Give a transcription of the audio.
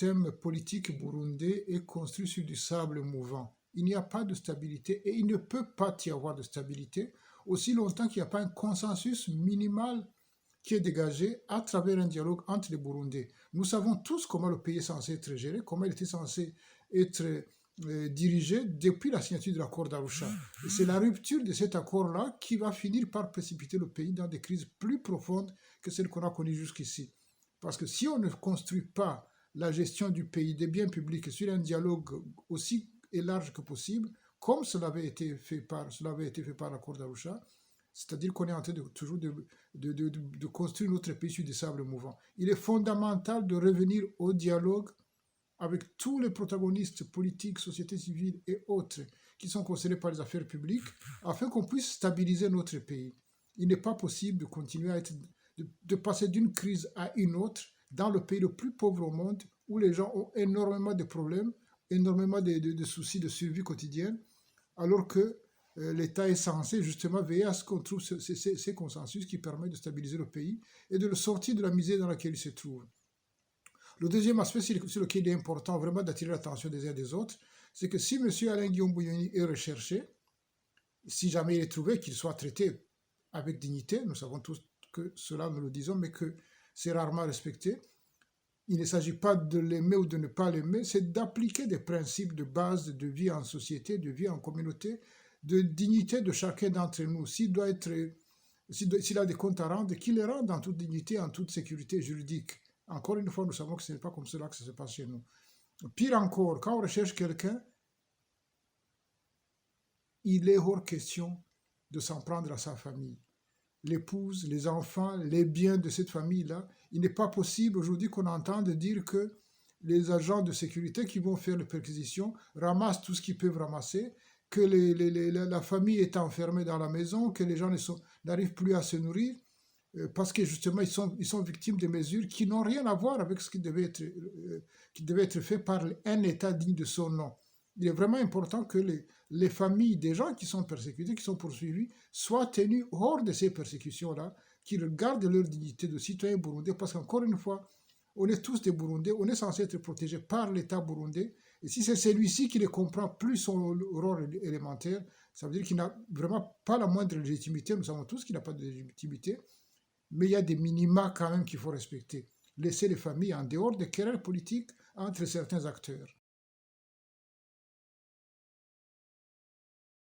système politique burundais est construit sur du sable mouvant. Il n'y a pas de stabilité et il ne peut pas y avoir de stabilité aussi longtemps qu'il n'y a pas un consensus minimal qui est dégagé à travers un dialogue entre les Burundais. Nous savons tous comment le pays est censé être géré, comment il était censé être dirigé depuis la signature de l'accord d'Arusha. Et c'est la rupture de cet accord-là qui va finir par précipiter le pays dans des crises plus profondes que celles qu'on a connues jusqu'ici. Parce que si on ne construit pas la gestion du pays, des biens publics, sur un dialogue aussi large que possible, comme cela avait été fait par l'accord d'Arusha, c'est-à-dire qu'on est en train toujours de construire notre pays sur des sables mouvants. Il est fondamental de revenir au dialogue avec tous les protagonistes politiques, société civile et autres qui sont concernés par les affaires publiques, afin qu'on puisse stabiliser notre pays. Il n'est pas possible de continuer de passer d'une crise à une autre dans le pays le plus pauvre au monde, où les gens ont énormément de problèmes, énormément de soucis de survie quotidienne, alors que l'État est censé justement veiller à ce qu'on trouve ces consensus qui permettent de stabiliser le pays et de le sortir de la misère dans laquelle il se trouve. Le deuxième aspect sur lequel il est important vraiment d'attirer l'attention des uns et des autres, c'est que si M. Alain Guillaume Bouilloni est recherché, si jamais il est trouvé, qu'il soit traité avec dignité, nous savons tous que cela, nous le disons, mais que c'est rarement respecté. Il ne s'agit pas de l'aimer ou de ne pas l'aimer, c'est d'appliquer des principes de base de vie en société, de vie en communauté, de dignité de chacun d'entre nous. S'il a des comptes à rendre, qu'il les rende en toute dignité, en toute sécurité juridique. Encore une fois, nous savons que ce n'est pas comme cela que ça se passe chez nous. Pire encore, quand on recherche quelqu'un, il est hors question de s'en prendre à sa famille. L'épouse, les enfants, les biens de cette famille-là. Il n'est pas possible aujourd'hui qu'on entende dire que les agents de sécurité qui vont faire les perquisitions ramassent tout ce qu'ils peuvent ramasser, que la famille est enfermée dans la maison, que les gens n'arrivent plus à se nourrir, parce que justement ils sont victimes de mesures qui n'ont rien à voir avec ce qui devait être fait par un État digne de son nom. Il est vraiment important que les familles des gens qui sont persécutés, qui sont poursuivis, soient tenues hors de ces persécutions-là, qu'ils gardent leur dignité de citoyens burundais, parce qu'encore une fois, on est tous des Burundais, on est censé être protégés par l'État burundais, et si c'est celui-ci qui ne comprend plus son rôle élémentaire, ça veut dire qu'il n'a vraiment pas la moindre légitimité, nous savons tous qu'il n'a pas de légitimité, mais il y a des minima quand même qu'il faut respecter. Laisser les familles en dehors des querelles politiques entre certains acteurs.